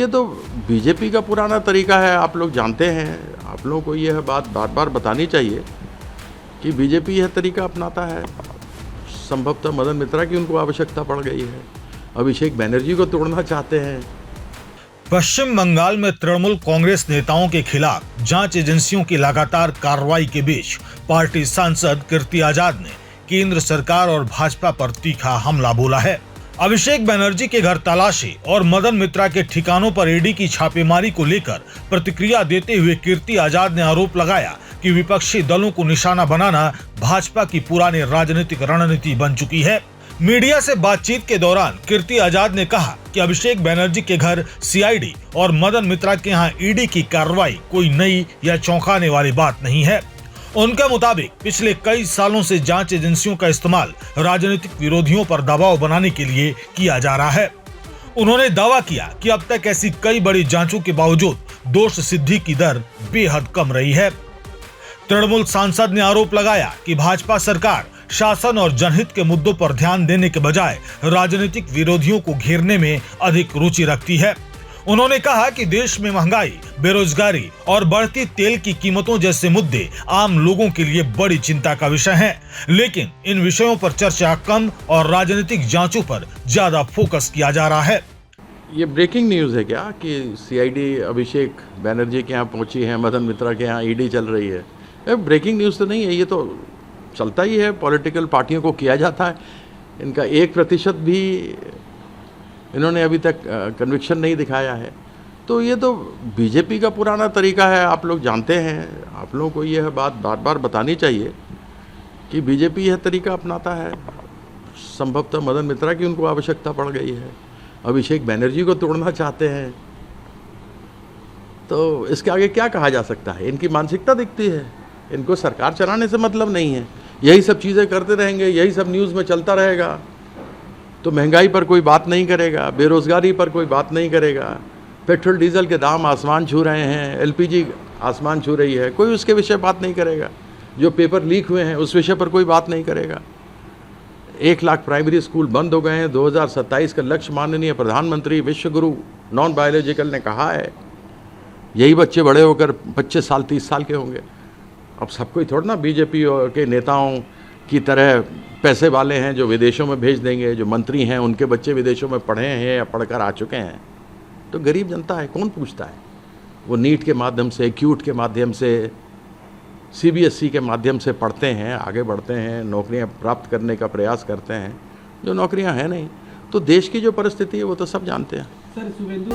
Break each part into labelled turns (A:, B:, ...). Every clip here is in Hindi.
A: ये तो बीजेपी का पुराना तरीका है, आप लोग जानते हैं। आप लोगों को यह बात बार बार बतानी चाहिए कि बीजेपी यह तरीका अपनाता है। संभवतः मदन मित्रा की उनको आवश्यकता पड़ गई है, अभिषेक बनर्जी को तोड़ना चाहते हैं।
B: पश्चिम बंगाल में तृणमूल कांग्रेस नेताओं के खिलाफ जांच एजेंसियों की लगातार कार्रवाई के बीच पार्टी सांसद कीर्ति आजाद ने केंद्र सरकार और भाजपा पर तीखा हमला बोला है। अभिषेक बनर्जी के घर तलाशी और मदन मित्रा के ठिकानों पर ईडी की छापेमारी को लेकर प्रतिक्रिया देते हुए कीर्ति आजाद ने आरोप लगाया कि विपक्षी दलों को निशाना बनाना भाजपा की पुरानी राजनीतिक रणनीति बन चुकी है। मीडिया से बातचीत के दौरान कीर्ति आजाद ने कहा कि अभिषेक बनर्जी के घर सीआईडी और मदन मित्रा के यहाँ ईडी की कार्रवाई कोई नई या चौंकाने वाली बात नहीं है। उनके मुताबिक पिछले कई सालों से जांच एजेंसियों का इस्तेमाल राजनीतिक विरोधियों पर दबाव बनाने के लिए किया जा रहा है। उन्होंने दावा किया कि अब तक ऐसी कई बड़ी जांचों के बावजूद दोष सिद्धि की दर बेहद कम रही है। तृणमूल सांसद ने आरोप लगाया कि भाजपा सरकार शासन और जनहित के मुद्दों पर ध्यान देने के बजाय राजनीतिक विरोधियों को घेरने में अधिक रुचि रखती है। उन्होंने कहा कि देश में महंगाई, बेरोजगारी और बढ़ती तेल की कीमतों जैसे मुद्दे आम लोगों के लिए बड़ी चिंता का विषय हैं, लेकिन इन विषयों पर चर्चा कम और राजनीतिक जांचों पर ज्यादा फोकस किया जा रहा है।
A: ये ब्रेकिंग न्यूज़ है क्या कि सीआईडी अभिषेक बनर्जी के यहाँ पहुंची है, मदन मित्रा के यहाँ ईडी चल रही है? ब्रेकिंग न्यूज़ तो नहीं है, ये तो चलता ही है, पॉलिटिकल पार्टियों को किया जाता है। इनका 1% भी इन्होंने अभी तक कन्विक्शन नहीं दिखाया है। तो ये तो बीजेपी का पुराना तरीका है, आप लोग जानते हैं। आप लोगों को यह बात बार बार बतानी चाहिए कि बीजेपी यह तरीका अपनाता है। संभवतः मदन मित्रा की उनको आवश्यकता पड़ गई है, अभिषेक बनर्जी को तोड़ना चाहते हैं। तो इसके आगे क्या कहा जा सकता है? इनकी मानसिकता दिखती है, इनको सरकार चलाने से मतलब नहीं है, यही सब चीज़ें करते रहेंगे, यही सब न्यूज़ में चलता रहेगा। तो महंगाई पर कोई बात नहीं करेगा, बेरोज़गारी पर कोई बात नहीं करेगा, पेट्रोल डीजल के दाम आसमान छू रहे हैं, एलपीजी आसमान छू रही है, कोई उसके विषय बात नहीं करेगा। जो पेपर लीक हुए हैं उस विषय पर कोई बात नहीं करेगा। 1 लाख प्राइमरी स्कूल बंद हो गए हैं। 2027 का लक्ष्य माननीय प्रधानमंत्री विश्वगुरु नॉन बायोलॉजिकल ने कहा है, यही बच्चे बड़े होकर 25 साल 30 साल के होंगे। अब सब कोई थोड़ा ना बीजेपी के नेताओं की तरह पैसे वाले हैं जो विदेशों में भेज देंगे। जो मंत्री हैं उनके बच्चे विदेशों में पढ़े हैं या पढ़कर आ चुके हैं। तो गरीब जनता है, कौन पूछता है? वो नीट के माध्यम से, क्यूट के माध्यम से, सीबीएसई के माध्यम से पढ़ते हैं, आगे बढ़ते हैं, नौकरियां प्राप्त करने का प्रयास करते हैं। जो नौकरियां हैं नहीं, तो देश की जो परिस्थिति है वो तो सब जानते हैं।
C: सर शुभेंदु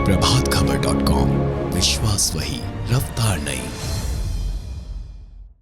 D: प्रभातखबर.com, विश्वास वही, रफ्तार नहीं।